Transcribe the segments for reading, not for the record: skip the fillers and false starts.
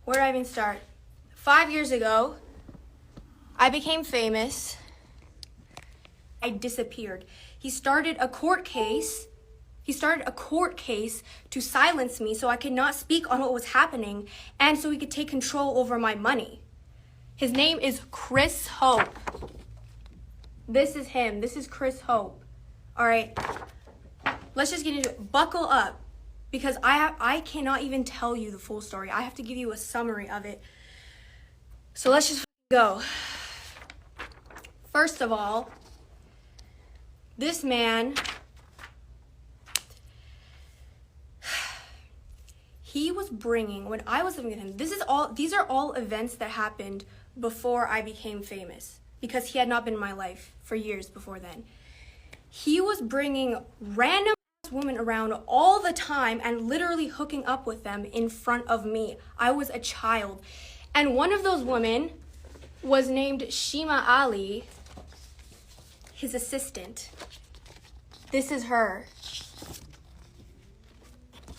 Where did I even start? 5 years ago, I became famous. I disappeared. He started a court case to silence me so I could not speak on what was happening and so he could take control over my money. His name is Chris Hope. This is him. This is Chris Hope. All right. Let's just get into it. Buckle up, because I cannot even tell you the full story. I have to give you a summary of it. So let's just go. First of all, this man, he was bringing, when I was living with him, these are all events that happened before I became famous, because he had not been in my life for years before then. He was bringing random women around all the time and literally hooking up with them in front of me. I was a child. And one of those women was named Shima Ali, his assistant. This is her.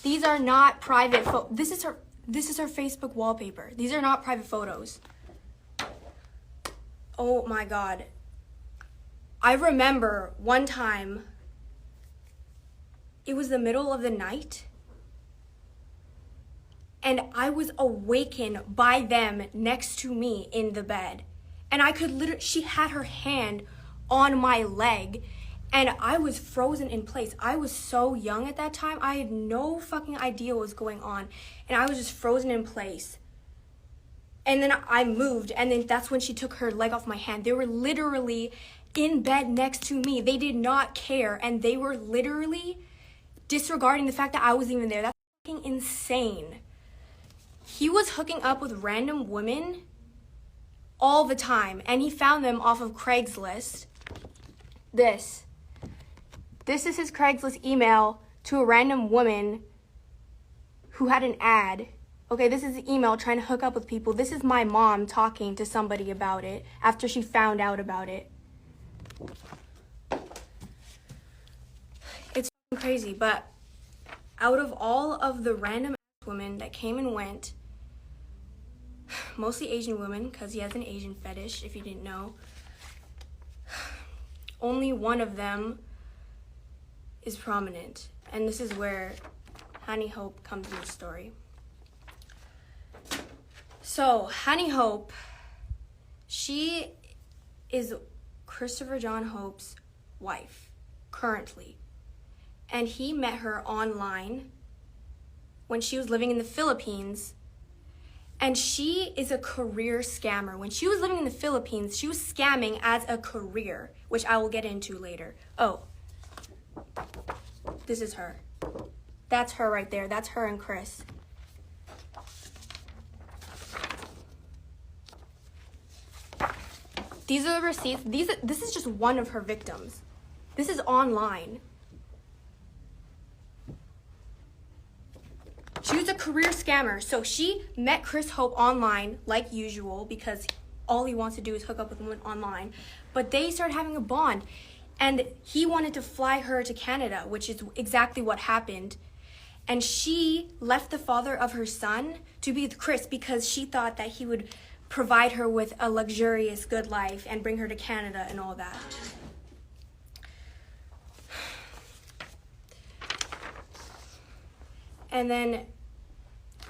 These are not private this is her Facebook wallpaper. These are not private photos. Oh my God. I remember one time, it was the middle of the night, and I was awakened by them next to me in the bed. And I could literally, she had her hand on my leg, and I was frozen in place. I was so young at that time. I had no fucking idea what was going on, and I was just frozen in place. And then I moved, and then that's when she took her leg off my hand. They were literally in bed next to me. They did not care, and they were literally disregarding the fact that I was even there. That's fucking insane. He was hooking up with random women all the time, and he found them off of Craigslist. This is his Craigslist email to a random woman who had an ad. Okay, this is the email trying to hook up with people. This is my mom talking to somebody about it after she found out about it. It's crazy, but out of all of the random women that came and went, mostly Asian women, because he has an Asian fetish, if you didn't know, only one of them is prominent, and this is where Honey Hope comes into the story. So, Honey Hope, she is Christopher John Hope's wife, currently. And he met her online when she was living in the Philippines. And she is a career scammer. When she was living in the Philippines, she was scamming as a career, which I will get into later. Oh, this is her. That's her right there. That's her and Chris. These are the receipts. This is just one of her victims. This is online. She was a career scammer. So she met Chris Hope online, like usual, because all he wants to do is hook up with women online. But they started having a bond. And he wanted to fly her to Canada, which is exactly what happened. And she left the father of her son to be with Chris because she thought that he would provide her with a luxurious good life and bring her to Canada and all that. And then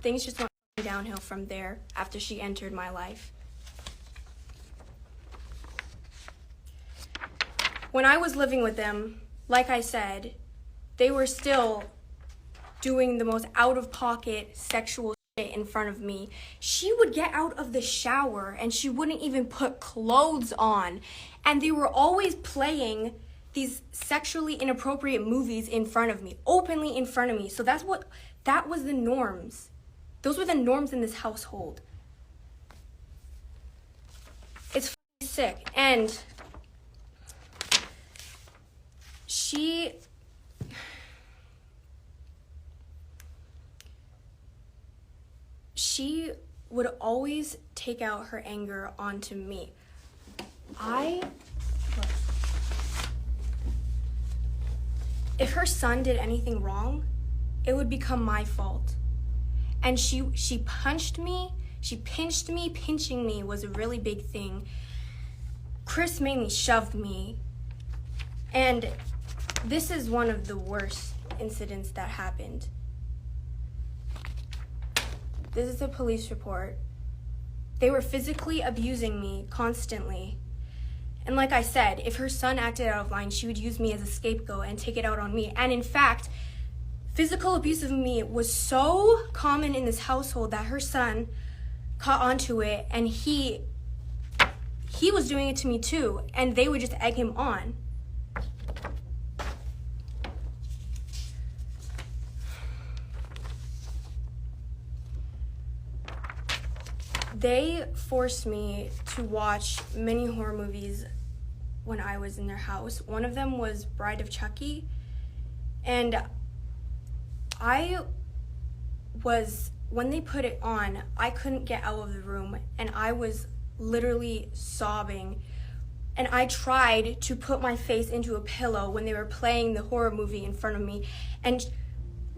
things just went downhill from there after she entered my life. When I was living with them, like I said, they were still doing the most out-of-pocket sexual shit in front of me. She would get out of the shower and she wouldn't even put clothes on. And they were always playing these sexually inappropriate movies in front of me, openly in front of me. So that was the norms. Those were the norms in this household. It's fucking sick. And she would always take out her anger onto me. If her son did anything wrong, it would become my fault. And she punched me, She pinched me. Pinching me was a really big thing. Chris mainly shoved me. And this is one of the worst incidents that happened. This is a police report. They were physically abusing me constantly. And like I said, if her son acted out of line, she would use me as a scapegoat and take it out on me. And in fact, physical abuse of me was so common in this household that her son caught onto it, and he was doing it to me too, and they would just egg him on. They forced me to watch many horror movies when I was in their house. One of them was Bride of Chucky, and when they put it on, I couldn't get out of the room, and I was literally sobbing. And I tried to put my face into a pillow when they were playing the horror movie in front of me. And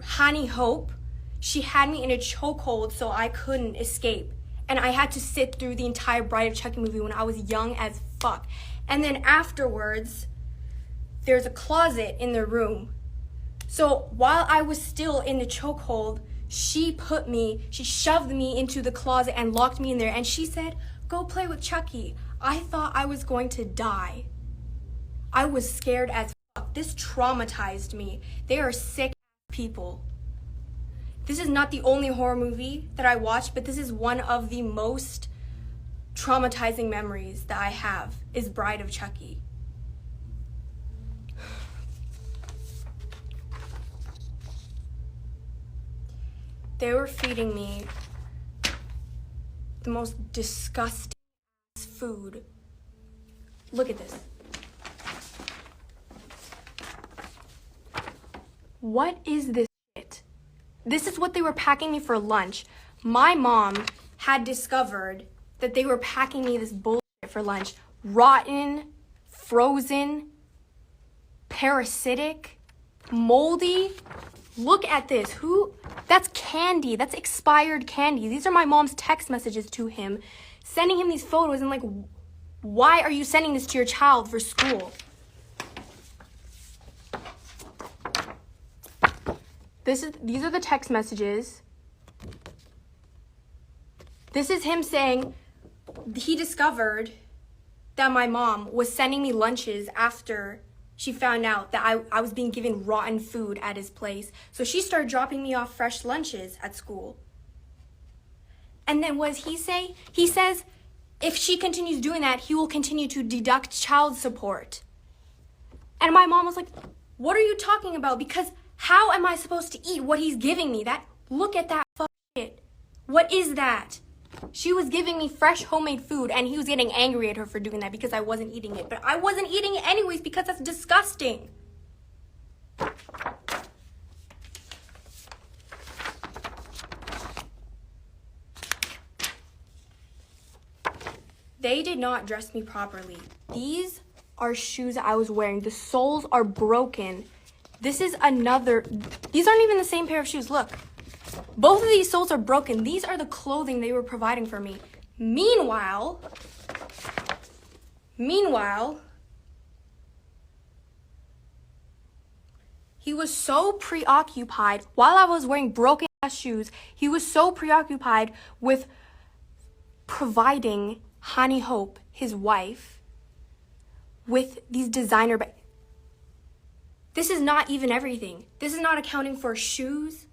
Honey Hope, she had me in a chokehold so I couldn't escape. And I had to sit through the entire Bride of Chucky movie when I was young as fuck. And then afterwards, there's a closet in the room. So while I was still in the chokehold, she shoved me into the closet and locked me in there. And she said, "Go play with Chucky." I thought I was going to die. I was scared as fuck. This traumatized me. They are sick people. This is not the only horror movie that I watched, but this is one of the most traumatizing memories that I have, is Bride of Chucky. They were feeding me the most disgusting food. Look at this. What is this shit? This is what they were packing me for lunch. My mom had discovered that they were packing me this bullshit for lunch. Rotten, frozen, parasitic, moldy. Look at this. That's candy. That's expired candy. These are my mom's text messages to him, sending him these photos, and like, why are you sending this to your child for school? These are the text messages. This is him saying he discovered that my mom was sending me lunches after she found out that I was being given rotten food at his place. So she started dropping me off fresh lunches at school. And then what does he say? He says if she continues doing that, he will continue to deduct child support. And my mom was like, "What are you talking about? Because how am I supposed to eat what he's giving me? Look at that fucking shit. What is that?" She was giving me fresh homemade food, and he was getting angry at her for doing that because I wasn't eating it. But I wasn't eating it anyways because that's disgusting. They did not dress me properly. These are shoes I was wearing. The soles are broken. These aren't even the same pair of shoes. Look. Both of these soles are broken. These are the clothing they were providing for me. Meanwhile, he was so preoccupied, while I was wearing broken ass shoes, he was so preoccupied with providing Honey Hope, his wife, with these designer bags. This is not even everything. This is not accounting for shoes,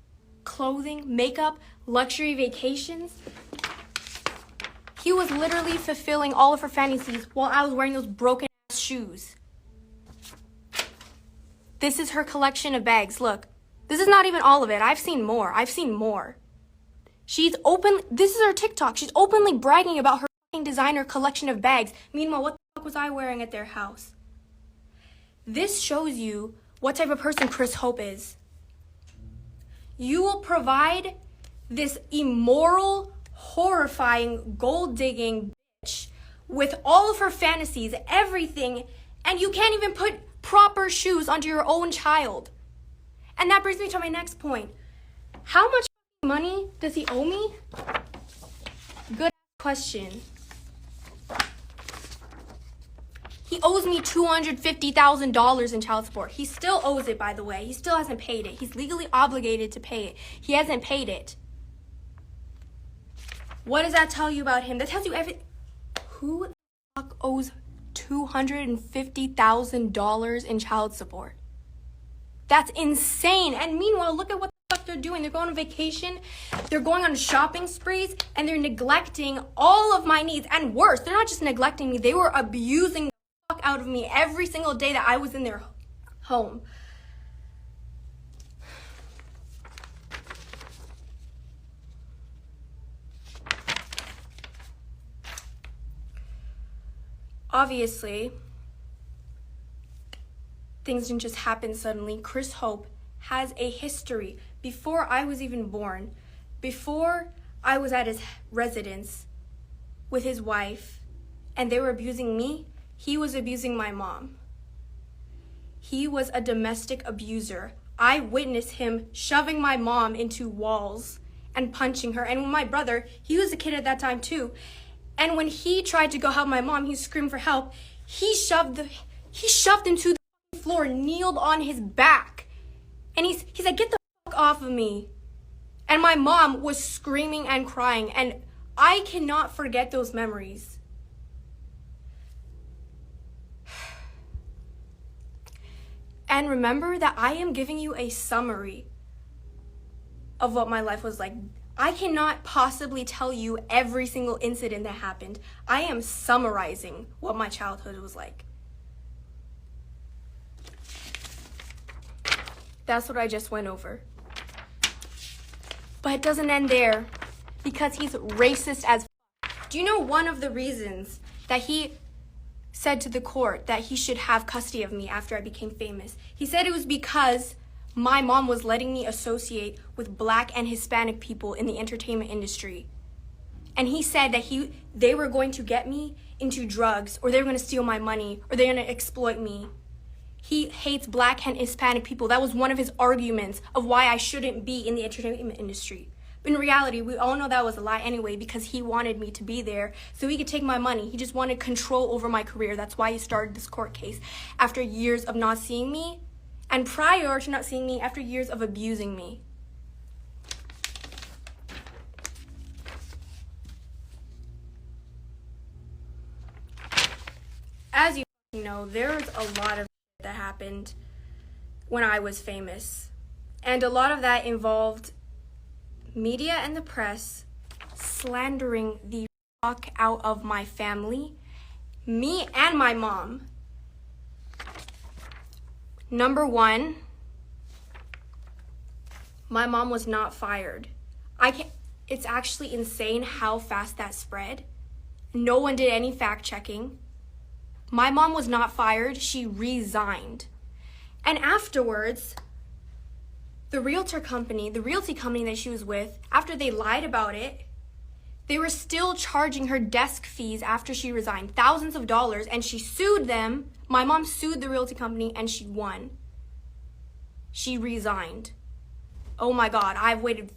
clothing, makeup, luxury vacations. He was literally fulfilling all of her fantasies while I was wearing those broken ass shoes. This is her collection of bags. Look, this is not even all of it. I've seen more. This is her TikTok. She's openly bragging about her designer collection of bags. Meanwhile, what the fuck was I wearing at their house? This shows you what type of person Chris Hope is. You will provide this immoral, horrifying, gold-digging bitch with all of her fantasies, everything, and you can't even put proper shoes onto your own child. And that brings me to my next point. How much money does he owe me? question. He owes me $250,000 in child support. He still owes it, by the way. He still hasn't paid it. He's legally obligated to pay it. He hasn't paid it. What does that tell you about him? That tells you everything. Who the fuck owes $250,000 in child support? That's insane. And meanwhile, look at what the fuck they're doing. They're going on vacation. They're going on shopping sprees. And they're neglecting all of my needs. And worse, they're not just neglecting me. They were abusing the fuck out of me every single day that I was in their home. Obviously, things didn't just happen suddenly. Chris Hope has a history. Before I was even born, before I was at his residence with his wife and they were abusing me, he was abusing my mom. He was a domestic abuser. I witnessed him shoving my mom into walls and punching her. And my brother, he was a kid at that time too. And when he tried to go help my mom, he screamed for help. He shoved him to the floor, kneeled on his back. And he's like, get the fuck off of me. And my mom was screaming and crying. And I cannot forget those memories. And remember that I am giving you a summary of what my life was like. I cannot possibly tell you every single incident that happened. I am summarizing what my childhood was like. That's what I just went over. But it doesn't end there, because he's racist as f***. Do you know one of the reasons that he said to the court that he should have custody of me after I became famous? He said it was because my mom was letting me associate with Black and Hispanic people in the entertainment industry. And he said that they were going to get me into drugs, or they were going to steal my money, or they're going to exploit me. He hates Black and Hispanic people. That was one of his arguments of why I shouldn't be in the entertainment industry. But in reality, we all know that was a lie anyway, because he wanted me to be there so he could take my money. He just wanted control over my career. That's why he started this court case after years of not seeing me. And prior to not seeing me, after years of abusing me. As you know, there's a lot of that happened when I was famous. And a lot of that involved media and the press slandering the fuck out of my family, me and my mom. Number one, my mom was not fired. It's actually insane how fast that spread. No one did any fact checking. My mom was not fired, she resigned. And afterwards, the realty company that she was with, after they lied about it, they were still charging her desk fees after she resigned, thousands of dollars, and she sued them. My mom sued the realty company and she won. She resigned. Oh my God, I've waited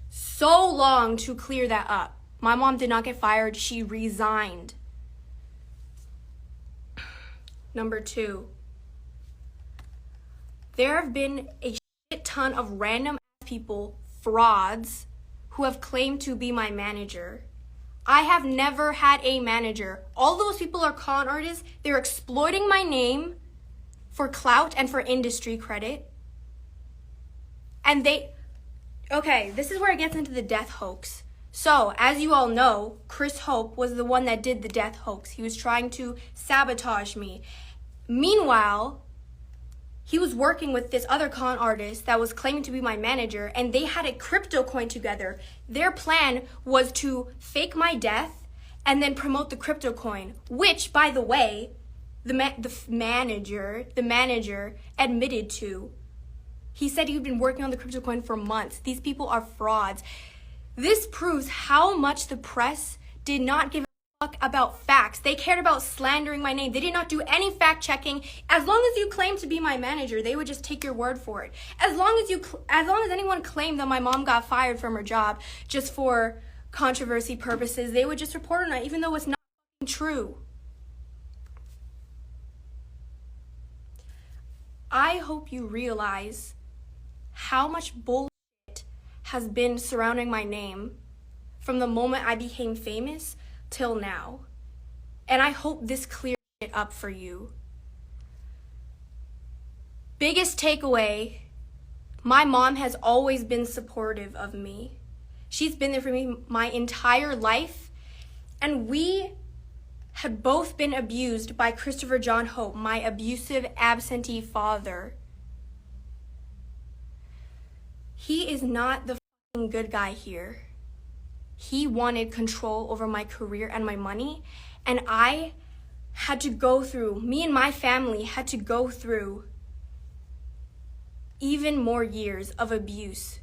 so long to clear that up. My mom did not get fired, she resigned. Number two, there have been a shit ton of random people, frauds, who have claimed to be my manager. I have never had a manager. All those people are con artists. They're exploiting my name for clout and for industry credit. And this is where it gets into the death hoax. So, as you all know, Chris Hope was the one that did the death hoax. He was trying to sabotage me. Meanwhile, he was working with this other con artist that was claiming to be my manager, and they had a crypto coin together. Their plan was to fake my death and then promote the crypto coin, which, by the way, the manager admitted to. He said he'd been working on the crypto coin for months. These people are frauds. This proves how much the press did not give a fuck about facts. They cared about slandering my name. They did not do any fact checking. As long as you claim to be my manager, they would just take your word for it. As long as anyone claimed that my mom got fired from her job just for controversy purposes, they would just report on it, even though it's not true. I hope you realize how much bullshit has been surrounding my name from the moment I became famous till now. And I hope this clears it up for you. Biggest takeaway, my mom has always been supportive of me. She's been there for me my entire life. And we had both been abused by Christopher John Hope, my abusive, absentee father. He is not the fucking good guy here. He wanted control over my career and my money, and I had to go through, me and my family had to go through even more years of abuse